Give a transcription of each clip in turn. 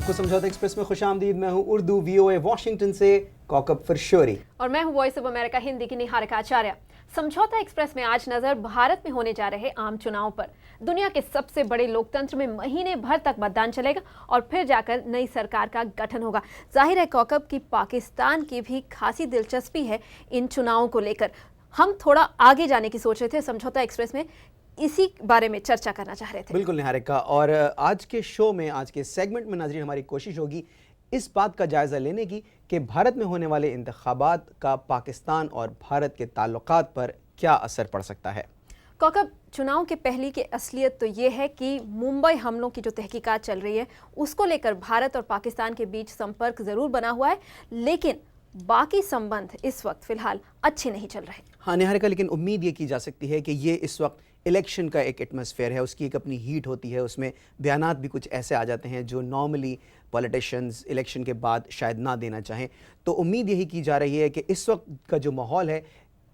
आपको समझौता एक्सप्रेस में खुशामदीद। मैं हूं उर्दू VOA वॉशिंगटन से कौकब फरशोरी और मैं हूं वॉइस ऑफ अमेरिका हिंदी की निहारिका आचार्य। समझौता एक्सप्रेस में आज नजर भारत में होने जा रहे आम चुनाव पर। दुनिया के सबसे बड़े लोकतंत्र में महीने भर तक मतदान चलेगा और फिर जाकर नई सरकार का गठन होगा। जाहिर है कौकब की पाकिस्तान की भी खासी दिलचस्पी है इन चुनावों को लेकर। हम थोड़ा आगे जाने की सोच रहे थे समझौता एक्सप्रेस में, इसी बारे में चर्चा करना चाह रहे थे। बिल्कुल निहारिका, और आज के शो में, आज के सेगमेंट में नाज़रीन हमारी कोशिश होगी इस बात का जायज़ा लेने की कि भारत में होने वाले इंतखाबात का पाकिस्तान और भारत के ताल्लुकात पर क्या असर पड़ सकता है। कौकब, चुनाव के पहली की असलियत तो ये है कि मुंबई हमलों की जो तहकीकात चल रही है उसको लेकर भारत और पाकिस्तान के बीच संपर्क ज़रूर बना हुआ है, लेकिन बाकी संबंध इस वक्त फिलहाल अच्छे नहीं चल रहे। हाँ निहारिका, लेकिन उम्मीद ये की जा सकती है कि ये इस वक्त इलेक्शन का एक एटमॉस्फेयर है, उसकी एक अपनी हीट होती है, उसमें बयानात भी कुछ ऐसे आ जाते हैं जो नॉर्मली पॉलिटिशियंस इलेक्शन के बाद शायद ना देना चाहें। तो उम्मीद यही की जा रही है कि इस वक्त का जो माहौल है,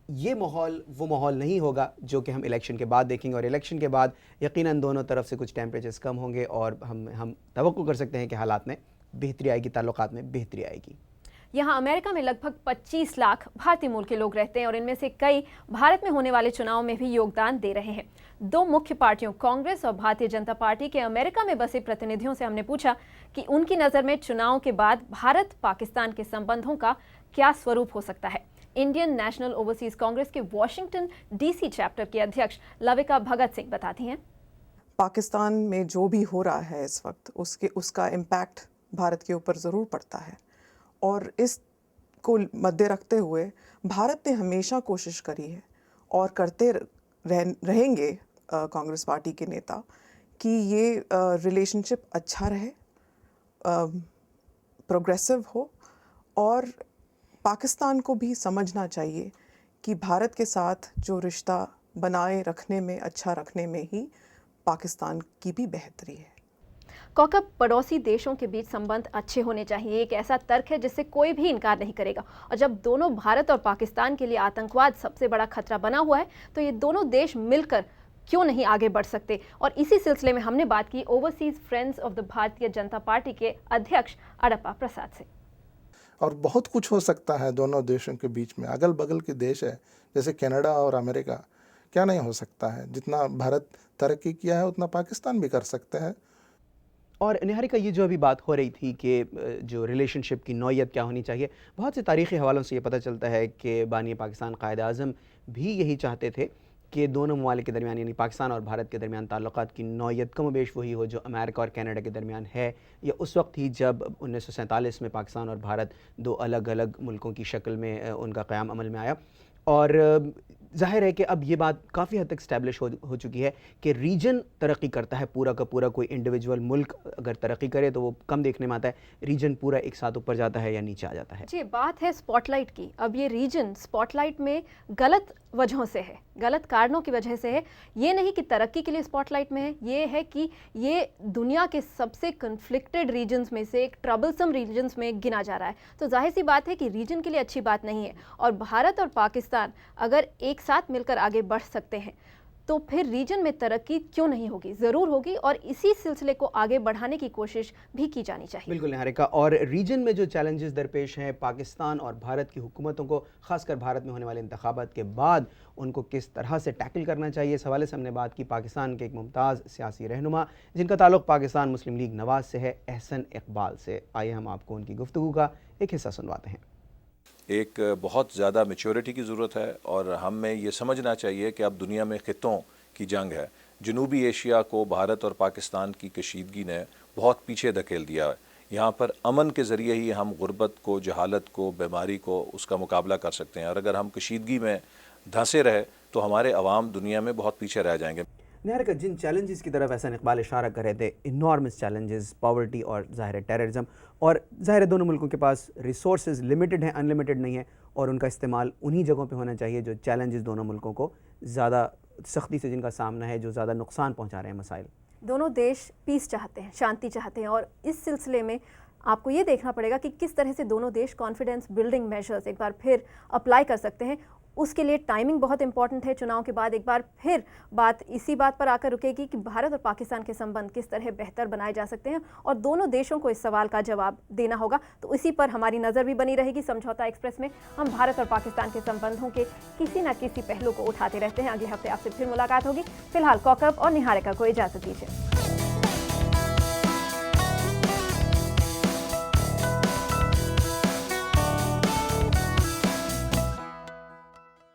ये माहौल वो माहौल नहीं होगा जो कि हम इलेक्शन के बाद देखेंगे, और इलेक्शन के बाद यकीनन दोनों तरफ से कुछ टेम्परेचर्स कम होंगे और हम तवक्को कर सकते हैं कि हालात में बेहतरी आएगी, ताल्लुकात में बेहतरी आएगी। यहाँ अमेरिका में लगभग 25 लाख भारतीय मूल के लोग रहते हैं और इनमें से कई भारत में होने वाले चुनाव में भी योगदान दे रहे हैं। दो मुख्य पार्टियों कांग्रेस और भारतीय जनता पार्टी के अमेरिका में बसे प्रतिनिधियों से हमने पूछा कि उनकी नज़र में चुनाव के बाद भारत पाकिस्तान के संबंधों का क्या स्वरूप हो सकता है। इंडियन नेशनल ओवरसीज कांग्रेस के वॉशिंगटन DC चैप्टर के अध्यक्ष लविका भगत सिंह बताती हैं, पाकिस्तान में जो भी हो रहा है इस वक्त उसका इम्पैक्ट भारत के ऊपर ज़रूर पड़ता है, और इसको मद्दे रखते हुए भारत ने हमेशा कोशिश करी है और करते रहेंगे कांग्रेस पार्टी के नेता कि ये रिलेशनशिप अच्छा रहे, प्रोग्रेसिव हो, और पाकिस्तान को भी समझना चाहिए कि भारत के साथ जो रिश्ता बनाए रखने में, अच्छा रखने में ही पाकिस्तान की भी बेहतरी है। कौकब, पड़ोसी देशों के बीच संबंध अच्छे होने चाहिए, एक ऐसा तर्क है जिससे कोई भी इनकार नहीं करेगा। और जब दोनों भारत और पाकिस्तान के लिए आतंकवाद सबसे बड़ा खतरा बना हुआ है तो ये दोनों देश मिलकर क्यों नहीं आगे बढ़ सकते। और इसी सिलसिले में हमने बात की overseas friends of the Bharatiya Janata party के अध्यक्ष अड़प्पा प्रसाद से। और बहुत कुछ हो सकता है दोनों देशों के बीच में। अगल बगल के देश है जैसे कनाडा और अमेरिका, क्या नहीं हो सकता है। जितना भारत तरक्की किया है उतना पाकिस्तान भी कर सकते हैं। और निहारिका, ये जो अभी बात हो रही थी कि जो रिलेशनशिप की नौयत क्या होनी चाहिए, बहुत से तारीख़ी हवालों से ये पता चलता है कि बानी पाकिस्तान कायद आज़म भी यही चाहते थे कि दोनों ममालिक के दरमियान, यानी पाकिस्तान और भारत के दरमियान ताल्लुकात की नौयत कम बेश वही हो जो अमेरिका और कनाडा के दरमियान है, या उस वक्त ही जब 1947 में पाकिस्तान और भारत दो अलग अलग मुल्कों की शक्ल में उनका क़याम अमल में आया। और ज़ाहिर है कि अब ये बात काफ़ी हद तक स्टैब्लिश हो चुकी है कि रीजन तरक्की करता है, पूरा का पूरा। कोई इंडिविजुअल मुल्क अगर तरक्की करे तो वो कम देखने में आता है, रीजन पूरा एक साथ ऊपर जाता है या नीचे आ जाता है। जी, बात है स्पॉटलाइट की। अब ये रीजन स्पॉटलाइट में गलत वजहों से है, गलत कारणों की वजह से है। ये नहीं कि तरक्की के लिए स्पॉटलाइट में है, ये है कि ये दुनिया के सबसे कन्फ्लिक्टेड रीजन्स में से एक, ट्रबलसम रीजन्स में गिना जा रहा है। तो जाहिर सी बात है कि रीजन के लिए अच्छी बात नहीं है। और भारत और पाकिस्तान अगर एक साथ मिलकर आगे बढ़ सकते हैं तो फिर रीजन में तरक्की क्यों नहीं होगी, ज़रूर होगी, और इसी सिलसिले को आगे बढ़ाने की कोशिश भी की जानी चाहिए। बिल्कुल निहारिका, और रीजन में जो चैलेंजेस दरपेश हैं पाकिस्तान और भारत की हुकूमतों को, खासकर भारत में होने वाले इंतखाबात के बाद उनको किस तरह से टैकल करना चाहिए, इस हवाले से हमने बात की पाकिस्तान के एक मुमताज़ सियासी रहनुमा जिनका ताल्लुक़ पाकिस्तान मुस्लिम लीग नवाज़ से है, एहसन इकबाल से। आइए हम आपको उनकी गुफ्तगू का एक हिस्सा सुनवाते हैं। एक बहुत ज़्यादा मैच्योरिटी की ज़रूरत है, और हमें ये समझना चाहिए कि अब दुनिया में ख़ित्तों की जंग है। जनूबी एशिया को भारत और पाकिस्तान की कशीदगी ने बहुत पीछे धकेल दिया है। यहाँ पर अमन के ज़रिए ही हम गुर्बत को, जहालत को, बीमारी को, उसका मुकाबला कर सकते हैं। और अगर हम कशीदगी में धंसे रहे तो हमारे अवाम दुनिया में बहुत पीछे रह जाएंगे। निहारिका, जिन चैलेंजेस की तरफ एहसन इकबाल इशारा कर रहे थे, इनॉर्मस चैलेंजेस, पॉवर्टी और ज़ाहिर टेररिज्म, और ज़ाहिर दोनों मुल्कों के पास रिसोर्सेज लिमिटेड हैं, अनलिमिटेड नहीं है, और उनका इस्तेमाल उन्हीं जगहों पे होना चाहिए जो चैलेंजेस दोनों मुल्कों को ज़्यादा सख्ती से जिनका सामना है, जो ज़्यादा नुकसान पहुँचा रहे हैं मसाइल। दोनों देश पीस चाहते हैं, शांति चाहते हैं, और इस सिलसिले में आपको ये देखना पड़ेगा कि किस तरह से दोनों देश कॉन्फिडेंस बिल्डिंग मेजर्स एक बार फिर अप्लाई कर सकते हैं। उसके लिए टाइमिंग बहुत इंपॉर्टेंट है। चुनाव के बाद एक बार फिर बात इसी बात पर आकर रुकेगी कि भारत और पाकिस्तान के संबंध किस तरह बेहतर बनाए जा सकते हैं, और दोनों देशों को इस सवाल का जवाब देना होगा। तो इसी पर हमारी नज़र भी बनी रहेगी। समझौता एक्सप्रेस में हम भारत और पाकिस्तान के संबंधों के किसी न किसी पहलू को उठाते रहते हैं। अगले हफ्ते आपसे फिर मुलाकात होगी। फिलहाल कौकब और निहारिका को इजाज़त दीजिए।